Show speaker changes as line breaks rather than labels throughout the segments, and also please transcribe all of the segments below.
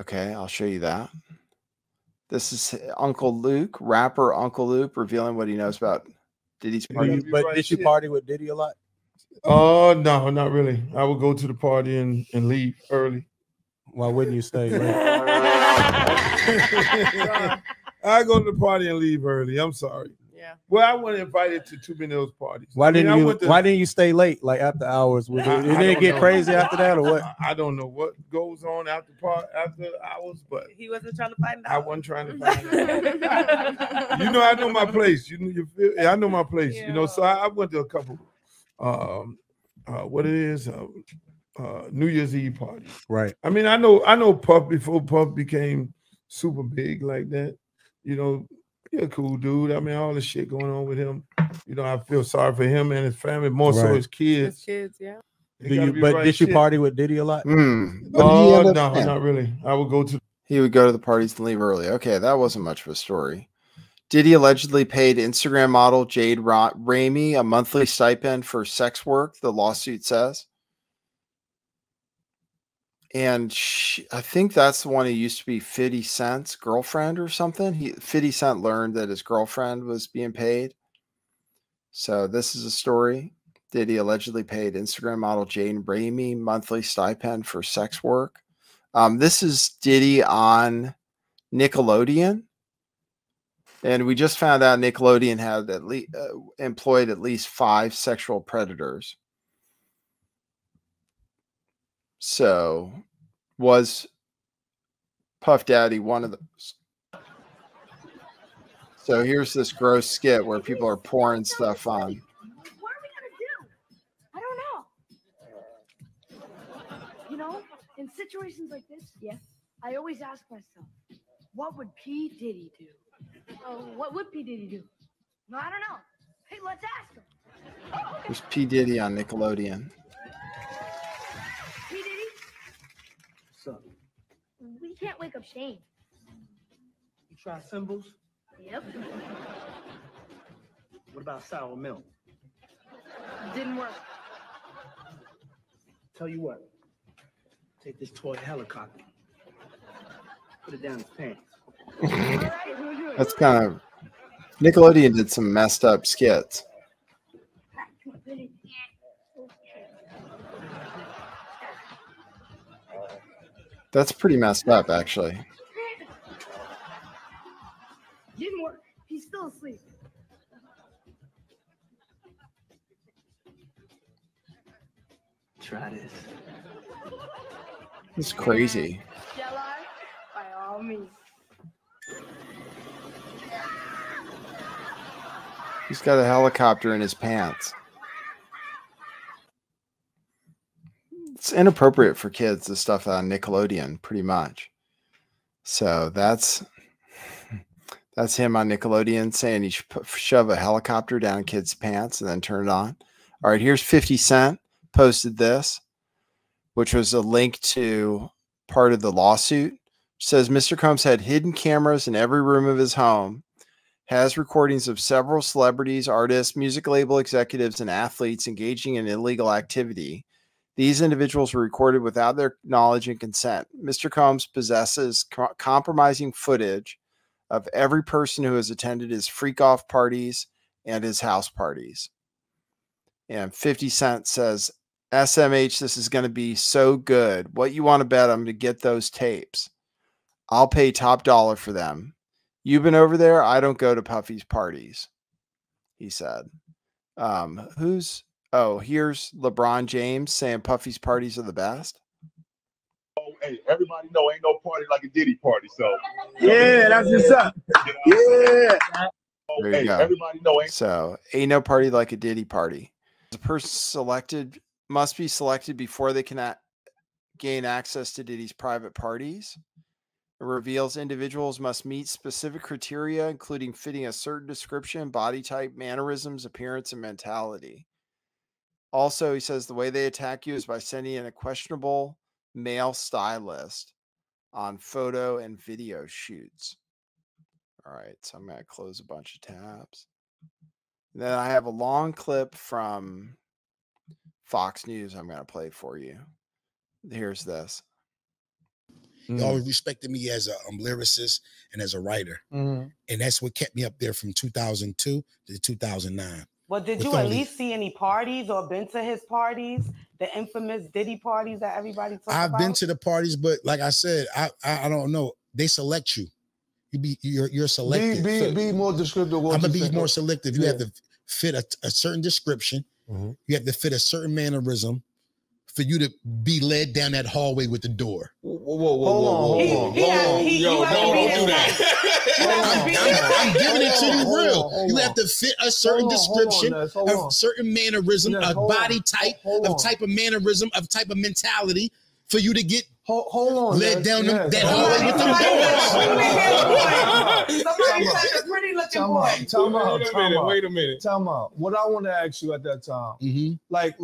Okay, I'll show you that. This is Uncle Luke, rapper Uncle Luke, revealing what he knows about Diddy's party.
But did you party with Diddy a lot?
Oh, no, not really. I would go to the party and leave early.
Why wouldn't you stay late?
I go to the party and leave early. I'm sorry.
Yeah.
Well, I wasn't invited to too many of those parties.
Why didn't you stay late, like after hours? It didn't get crazy after that, or what?
I don't know what goes on after hours, but
he wasn't trying to find out.
I wasn't trying to find out. You know, I know my place. I know my place.
Yeah.
You know, so I went to a couple. New Year's Eve party.
Right.
I mean, I know Puff before Puff became super big like that. You know, he's a cool dude. I mean, all the shit going on with him. You know, I feel sorry for him and his family, more so his kids.
His kids, yeah.
Did you party with Diddy a lot?
No, not really. I would go to.
He would go to the parties and leave early. Okay, that wasn't much of a story. Diddy allegedly paid Instagram model Jade Ramey a monthly stipend for sex work, the lawsuit says. And I think that's the one who used to be 50 Cent's girlfriend or something. 50 Cent learned that his girlfriend was being paid. So this is a story. Diddy allegedly paid Instagram model Jade Ramey monthly stipend for sex work. This is Diddy on Nickelodeon. And we just found out Nickelodeon had at least employed at least 5 sexual predators. So, was Puff Daddy one of those? So here's this gross skit where people are pouring stuff on.
What are we gonna do? I don't know. You know, in situations like this, I always ask myself, what would P. Diddy do? What would P. Diddy do? No, I don't know. Hey, let's ask him. Oh, okay.
There's P. Diddy on Nickelodeon.
P. Diddy?
What's up?
We can't wake up Shane.
You try symbols?
Yep.
What about sour milk?
Didn't work.
Tell you what. Take this toy helicopter. Put it down his pants.
That's kind of Nickelodeon did some messed up skits. That's pretty messed up, actually.
Didn't work. He's still asleep.
Try this.
It's crazy.
Shall I? By all means.
He's got a helicopter in his pants. It's inappropriate for kids, the stuff on Nickelodeon, pretty much. So that's him on Nickelodeon saying he should shove a helicopter down kids' pants and then turn it on. All right, here's 50 Cent posted this, which was a link to part of the lawsuit. It says Mr. Combs had hidden cameras in every room of his home, has recordings of several celebrities, artists, music label executives, and athletes engaging in illegal activity. These individuals were recorded without their knowledge and consent. Mr. Combs possesses compromising footage of every person who has attended his freak-off parties and his house parties. And 50 Cent says, SMH, this is going to be so good. What you want to bet I'm going to get those tapes. I'll pay top dollar for them. You've been over there. I don't go to Puffy's parties, he said. Here's LeBron James saying Puffy's parties are the best.
Oh, hey, everybody know ain't no party like a Diddy party. So
yeah, that's what's up. Yeah.
There you go.
Everybody know
ain't no party like a Diddy party. The person must be selected before they can gain access to Diddy's private parties. It reveals individuals must meet specific criteria, including fitting a certain description, body type, mannerisms, appearance, and mentality. Also, he says the way they attack you is by sending in a questionable male stylist on photo and video shoots. All right, so I'm going to close a bunch of tabs. Then I have a long clip from Fox News I'm going to play for you. Here's this.
He always respected me as a lyricist and as a writer. And that's what kept me up there from 2002 to 2009.
Well, did you at least see any parties or been to his parties? The infamous Diddy parties that everybody talks about?
I've been to the parties, but like I said, I don't know. They select you. You're selected.
Be more descriptive.
I'm gonna be more selective. You have to fit a certain description. You have to fit a certain mannerism for you to be led down that hallway with the door.
Hold on.
Yo, don't do that. I'm giving it to you real. You have to fit a certain description, a certain mannerism, a body type, of type of mannerism, of type of mentality for you to get led down that hallway with the doors.
Somebody said a pretty looking boy.
Wait a minute. Time out. What I want to ask you at that time, like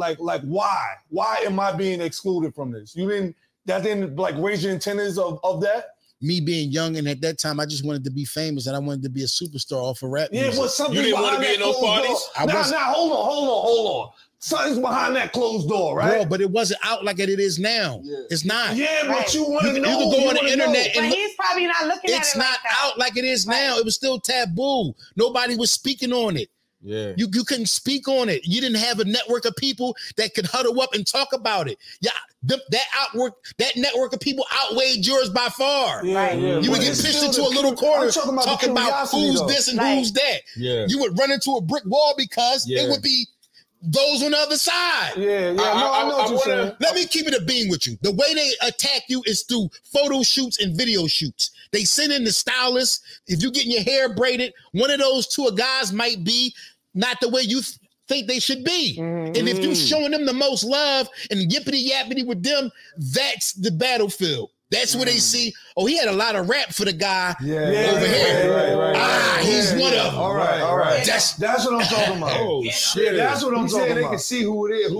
why? Why am I being excluded from this? That didn't like raise your antennas of that?
Me being young, and at that time, I just wanted to be famous, and I wanted to be a superstar off of rap music.
But something
you didn't want to be in those parties?
Now, hold on. Something's behind that closed door, right?
Bro, but it wasn't out like it is now. It's not.
Yeah, but you want to know.
You can go on the internet
and he's probably not looking at it.
It's not out like it is now. It was still taboo. Nobody was speaking on it.
Yeah.
You couldn't speak on it. You didn't have a network of people that could huddle up and talk about it. Yeah, that network of people outweighed yours by far.
Yeah.
You would get pushed into a little corner talking about who's this and who's that.
Yeah.
You would run into a brick wall because it would be those on the other side.
Yeah. I know what you're saying.
Let me keep it a beam with you. The way they attack you is through photo shoots and video shoots. They send in the stylists. If you're getting your hair braided, one of those two guys might be not the way you think they should be. And if you're showing them the most love and yippity yappity with them, that's the battlefield. That's where they see, oh, he had a lot of rap for the guy over here.
Right.
He's one of them.
All right.
That's
what I'm talking about.
Oh, shit.
That's what I'm talking about.
They can see who it is.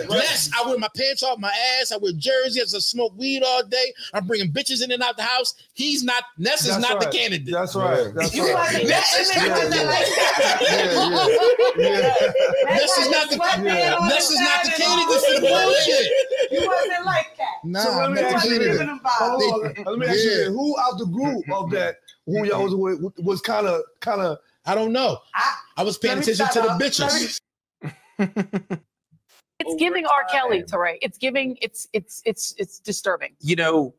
Yes, I wear my pants off my ass. I wear jerseys. I smoke weed all day. I'm bringing bitches in and out the house. Ness is not the candidate.
That's right.
Ness is not the candidate for the bullshit.
You wasn't like that.
Nah, let me ask you this. Who out the group of that, who y'all was with, was kind of?
I don't know. I was paying attention to the bitches.
It's giving R. Kelly, Teray. It's giving. It's disturbing.
You know,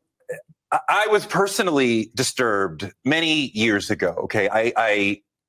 I was personally disturbed many years ago. Okay,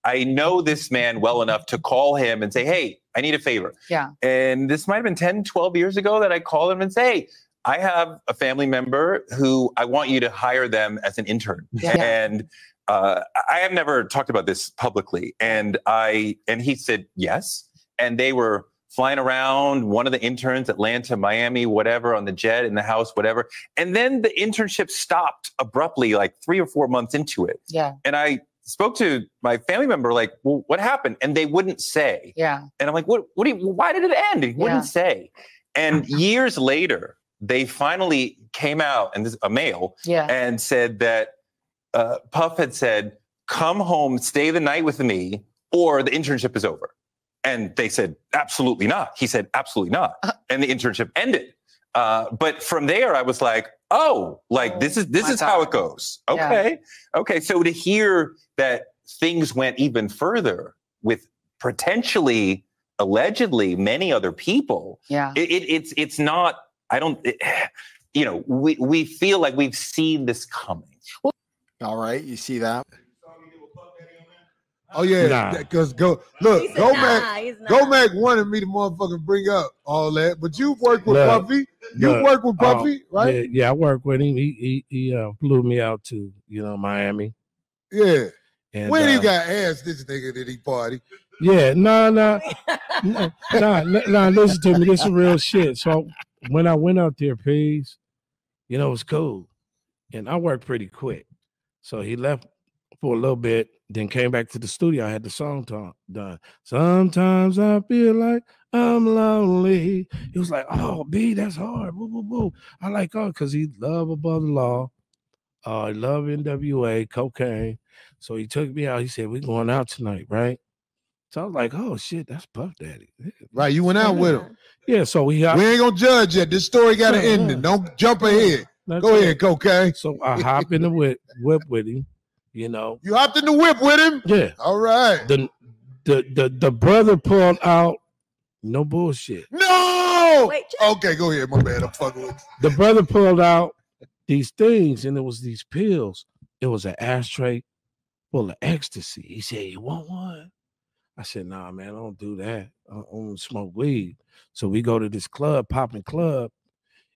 I know this man well enough to call him and say, "Hey, I need a favor."
Yeah.
And this might have been 10, 12 years ago that I called him and say, "Hey, I have a family member who I want you to hire them as an intern."
Yeah.
And I have never talked about this publicly. And he said yes. And they were flying around, one of the interns, Atlanta, Miami, whatever, on the jet, in the house, whatever. And then the internship stopped abruptly, like 3 or 4 months into it.
Yeah.
And I spoke to my family member, like, well, what happened? And they wouldn't say.
Yeah.
And I'm like, why did it end? He wouldn't say. And years later, they finally came out, and this a male, and said that Puff had said, "Come home, stay the night with me, or the internship is over." And they said, "Absolutely not." He said, "Absolutely not." And the internship ended. But from there, I was like, "Oh, like this is how it goes." Okay, okay. So to hear that things went even further with potentially, allegedly, many other people, it's not. I don't, we feel like we've seen this coming.
All right, you see that?
Oh yeah, because Go-Mac wanted me to motherfucking bring up all that, but you work with Puffy. You work with Puffy, right?
Yeah, I work with him. He flew me out to Miami.
Yeah.
And,
when you got asked this nigga did he party?
Yeah, no. Listen to me. This is real shit. So when I went out there, Peace, it was cool, and I worked pretty quick. So he left for a little bit, then came back to the studio. I had the song done. Sometimes I feel like I'm lonely. He was like, "Oh, B, that's hard." Woo, woo, woo. I like, because he love Above the Law. He love NWA, cocaine. So he took me out. He said, "We're going out tonight, right?" So I was like, "Oh shit, that's Puff Daddy."
Right, you went out with him.
Yeah, so we
ain't gonna judge yet. This story got an ending. Don't jump ahead. Go ahead, cocaine.
So I hop in the whip with him. You know.
You hopped in the whip with him?
Yeah.
All right.
The brother pulled out. No bullshit.
No. Wait, okay, go ahead, my man. I'm fucking with you.
The brother pulled out these things, and it was these pills. It was an ashtray full of ecstasy. He said, "You want one?" I said, "Nah, man, I don't do that. I don't smoke weed." So we go to this club, Poppin' Club,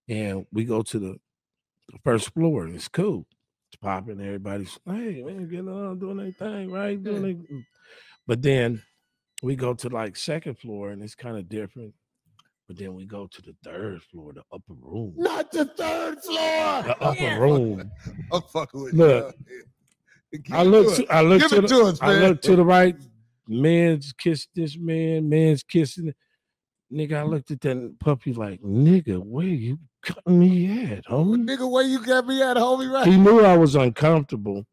and we go to the first floor. It's cool. It's popping. Everybody's, hey, man, getting on, doing their thing, right? But then we go to like second floor, and it's kind of different. But then we go to the third floor, the upper room.
Not the third floor.
The upper room.
I'm fucking with
Look,
you.
I look to the right. Man's kissed this man. Man's kissing. Nigga, I looked at that puppy like, nigga, where you got me at, homie?
Nigga, where you got me at, homie? Right.
He knew I was uncomfortable,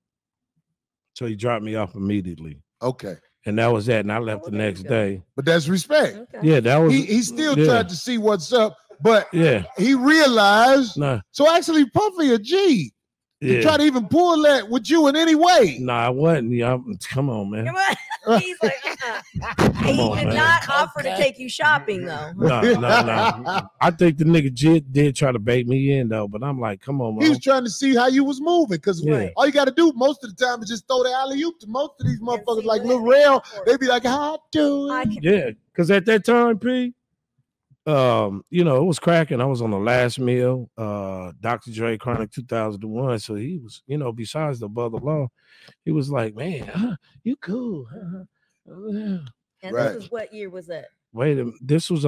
so he dropped me off immediately.
Okay.
And that was that. And I left the next day.
But that's respect.
Okay. Yeah, that was.
He still tried to see what's up, but
yeah,
he realized.
Nah.
So actually, Puffy a G.
Yeah.
He tried to even pull that with you in any way.
Nah, I wasn't. Yeah, come on, man.
Come on. He's like, he did not offer to take you shopping, though.
No. I think the nigga did try to bait me in, though, but I'm like, come on, man.
He was trying to see how you was moving, because all you got to do most of the time is just throw the alley-oop to most of these motherfuckers like Lil Rel. They be like, how I do it?
Yeah, because at that time, P, you know, it was cracking. I was on the last meal, Dr. Dre Chronic 2001. So he was, you know, besides the Above the Law, he was like, man, you cool.
And this is what year was that?
Wait a minute. This was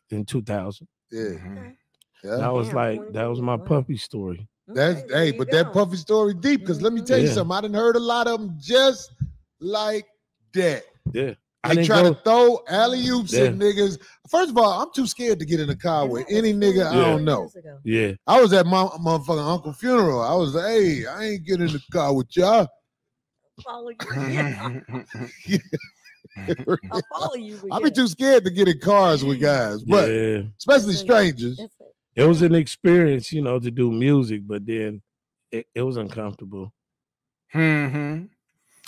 in 2000.
Yeah.
Okay.
Yeah.
That was that was my puppy story.
That's but that Puffy story deep, because let me tell you something. I done heard a lot of them just like that.
Yeah.
They try to throw alley-oops at niggas. First of all, I'm too scared to get in a car with any nigga I don't know.
Yeah.
I was at my motherfucking uncle's funeral. I was like, hey, I ain't getting in the car with y'all.
Follow you. I'll follow you.
I be too scared to get in cars with guys, but especially strangers.
It was an experience, you know, to do music, but then it was uncomfortable.
Mm-hmm.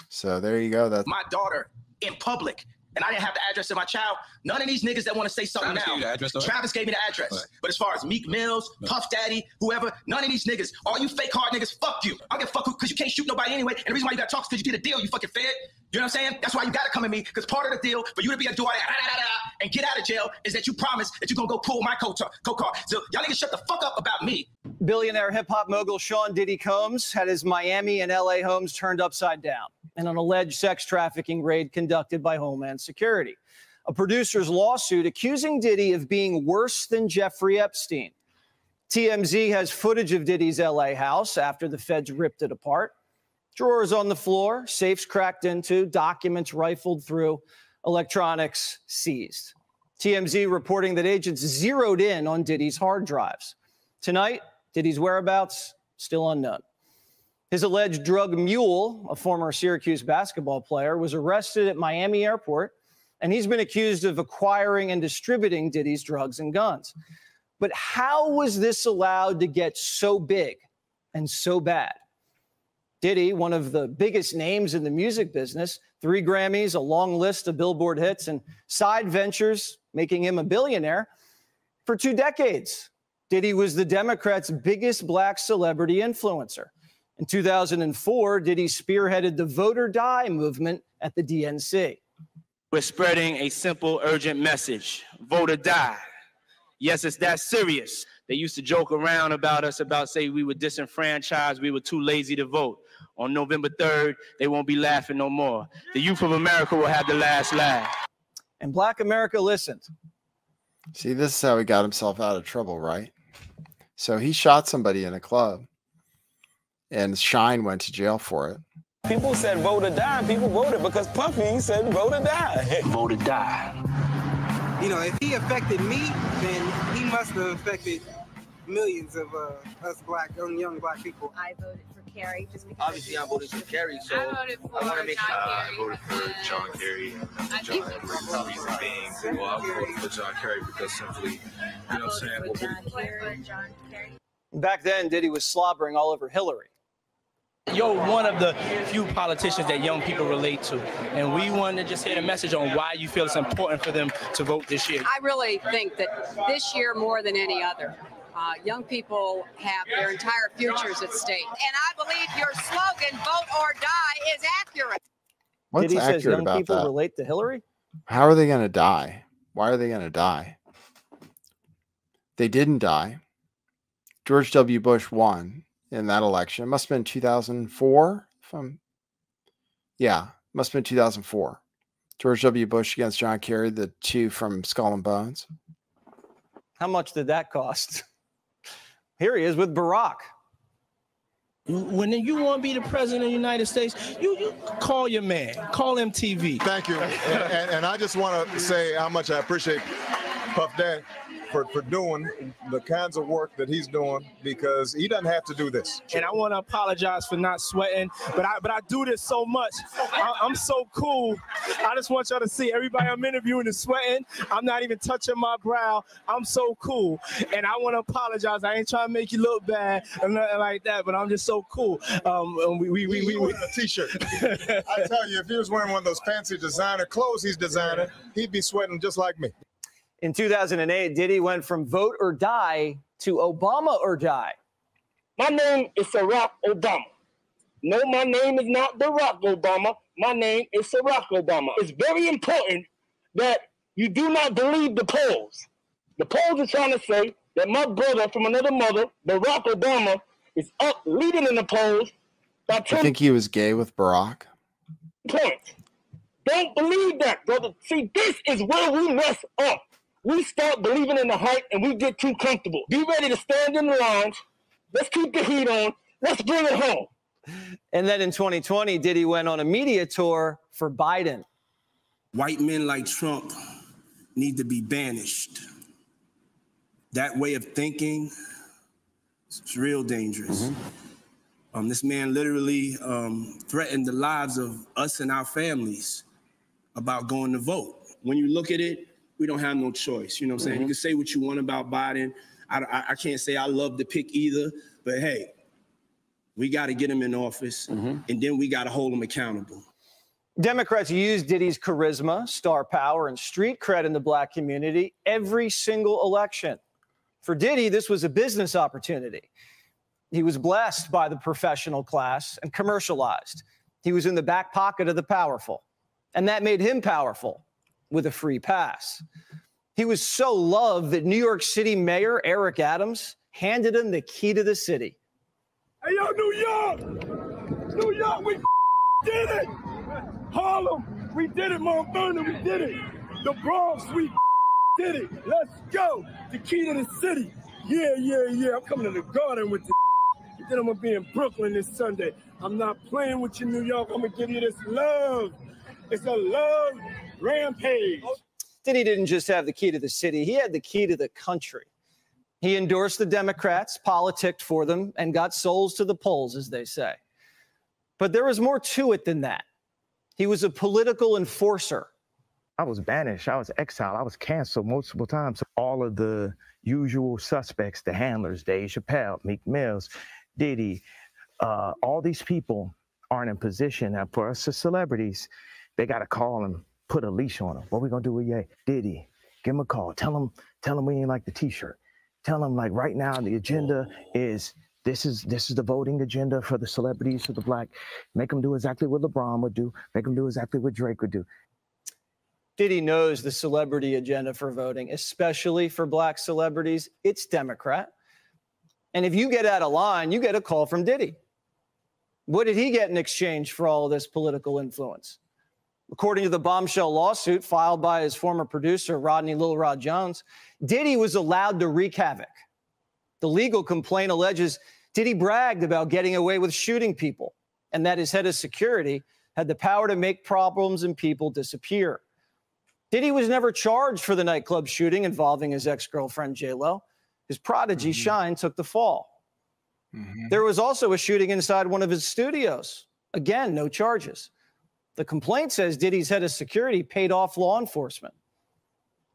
So there you go. That's
my daughter in public, and I didn't have the address of my child. None of these niggas that want to say something Travis gave me the address. Right. But as far as Meek Mills, Puff Daddy, whoever, none of these niggas, all you fake hard niggas, fuck you. I don't give a fuck because you can't shoot nobody anyway. And the reason why you got to talk is because you did a deal, you fucking fed. You know what I'm saying? That's why you got to come at me, because part of the deal for you to be a do all that and get out of jail is that you promise that you're going to go pull my coat car. So y'all niggas shut the fuck up about me.
Billionaire hip-hop mogul Sean Diddy Combs had his Miami and LA homes turned upside down in an alleged sex trafficking raid conducted by Homeland Security. A producer's lawsuit accusing Diddy of being worse than Jeffrey Epstein. TMZ has footage of Diddy's LA house after the feds ripped it apart. Drawers on the floor, safes cracked into, documents rifled through, electronics seized. TMZ reporting that agents zeroed in on Diddy's hard drives. Tonight, Diddy's whereabouts still unknown. His alleged drug mule, a former Syracuse basketball player, was arrested at Miami Airport, and he's been accused of acquiring and distributing Diddy's drugs and guns. But how was this allowed to get so big and so bad? Diddy, one of the biggest names in the music business, 3 Grammys, a long list of Billboard hits, and side ventures making him a billionaire. For 2 decades, Diddy was the Democrats' biggest black celebrity influencer. In 2004, Diddy spearheaded the Vote or Die movement at the DNC.
We're spreading a simple, urgent message. Vote or die. Yes, it's that serious. They used to joke around about us, say we were disenfranchised, we were too lazy to vote. On November 3rd, they won't be laughing no more. The youth of America will have the last laugh.
And Black America listened.
See, this is how he got himself out of trouble, right? So he shot somebody in a club, and Shine went to jail for it.
People said vote or die, and people voted because Puffy said vote or die.
Vote or die.
You know, if he affected me, then he must have affected millions of us young black people.
I voted for Kerry just because.
Obviously, I voted for Kerry, so
I voted for John Kerry.
I voted for John Kerry. I voted for John Kerry because simply, you know what I'm saying?
John Kerry.
Back then, Diddy was slobbering all over Hillary.
You're one of the few politicians that young people relate to, and we wanted to just hear a message on why you feel it's important for them to vote this year.
I really think that this year more than any other, young people have their entire futures at stake. And I believe your slogan, vote or die, is accurate.
What's
Diddy says
accurate
young
about
people
that?
relate to Hillary?
How are they going to die? Why are they going to die? They didn't die. George W. Bush won in that election. It must have been 2004. Must have been 2004. George W. Bush against John Kerry, the two from Skull and Bones.
How much did that cost? Here he is with Barack.
When you want to be the president of the United States, you call your man, call MTV.
Thank you. And I just want to say how much I appreciate Puff Daddy for doing the kinds of work that he's doing, because he doesn't have to do this.
And I want to apologize for not sweating, but I do this so much. I'm so cool. I just want y'all to see everybody I'm interviewing is sweating. I'm not even touching my brow. I'm so cool. And I want to apologize. I ain't trying to make you look bad or nothing like that, but I'm just so cool. We
wearing a t-shirt. I tell you, if he was wearing one of those fancy designer clothes he's designing, he'd be sweating just like me.
In 2008, Diddy went from vote or die to Obama or die.
My name is Barack Obama. No, my name is not Barack Obama. My name is Barack Obama. It's very important that you do not believe the polls. The polls are trying to say that my brother from another mother, Barack Obama, is up leading in the polls by 10
I think he was gay with Barack.
points. Don't believe that, brother. See, this is where we mess up. We start believing in the hype and we get too comfortable. Be ready to stand in the lines. Let's keep the heat on. Let's bring it home.
And then in 2020, Diddy went on a media tour for Biden.
White men like Trump need to be banished. That way of thinking is real dangerous. This man literally threatened the lives of us and our families about going to vote. When you look at it, we don't have no choice. You know what I'm saying? You can say what you want about Biden. I can't say I love the pick either, but hey, we got to get him in office, and then we got to hold him accountable.
Democrats used Diddy's charisma, star power, and street cred in the black community every single election. For Diddy, this was a business opportunity. He was blessed by the professional class and commercialized. He was in the back pocket of the powerful, and that made him powerful with a free pass. He was so loved that New York City Mayor Eric Adams handed him the key to the city.
Hey, yo, New York, we did it. Harlem, we did it. Mount Vernon, we did it. The Bronx, we did it. Let's go. The key to the city. Yeah. I'm coming to the Garden with the then I'm going to be in Brooklyn this Sunday. I'm not playing with you, New York. I'm going to give you this love. It's a love rampage.
Diddy didn't just have the key to the city. He had the key to the country. He endorsed the Democrats, politicked for them, and got souls to the polls, as they say. But there was more to it than that. He was a political enforcer.
I was banished. I was exiled. I was canceled multiple times. All of the usual suspects, the handlers, Dave Chappelle, Meek Mills, Diddy, all these people aren't in position. Now, for us as celebrities, they got to call them, put a leash on them. What we going to do with Ye? Diddy, give him a call. Tell him we ain't like the T-shirt. Tell him, like, right now, the agenda is this is the voting agenda for the celebrities, for the black. Make them do exactly what LeBron would do. Make them do exactly what Drake would do.
Diddy knows the celebrity agenda for voting, especially for black celebrities. It's Democrat. And if you get out of line, you get a call from Diddy. What did he get in exchange for all of this political influence? According to the bombshell lawsuit filed by his former producer, Rodney Lil Rod Jones, Diddy was allowed to wreak havoc. The legal complaint alleges Diddy bragged about getting away with shooting people and that his head of security had the power to make problems and people disappear. Diddy was never charged for the nightclub shooting involving his ex-girlfriend, J-Lo. His prodigy, Shine, took the fall. There was also a shooting inside one of his studios. Again, no charges. The complaint says Diddy's head of security paid off law enforcement.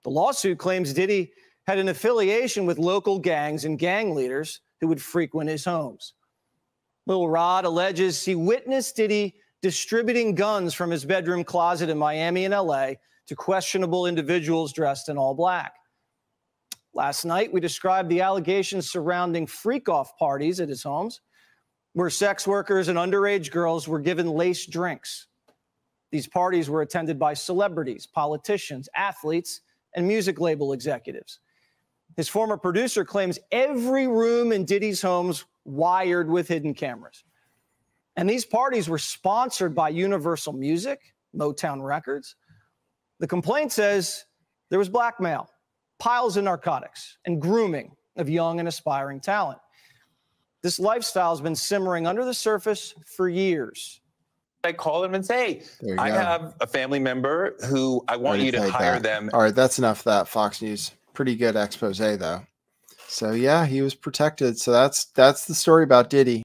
The lawsuit claims Diddy had an affiliation with local gangs and gang leaders who would frequent his homes. Lil Rod alleges he witnessed Diddy distributing guns from his bedroom closet in Miami and LA to questionable individuals dressed in all black. Last night, we described the allegations surrounding freak-off parties at his homes, where sex workers and underage girls were given laced drinks. These parties were attended by celebrities, politicians, athletes, and music label executives. His former producer claims every room in Diddy's homes wired with hidden cameras. And these parties were sponsored by Universal Music, Motown Records. The complaint says there was blackmail, piles of narcotics, and grooming of young and aspiring talent. This lifestyle has been simmering under the surface for years.
I call them and say, I have a family member who I want you to hire them.
All right, that's enough of that, Fox News. Pretty good expose, though. So, yeah, he was protected. So that's the story about Diddy.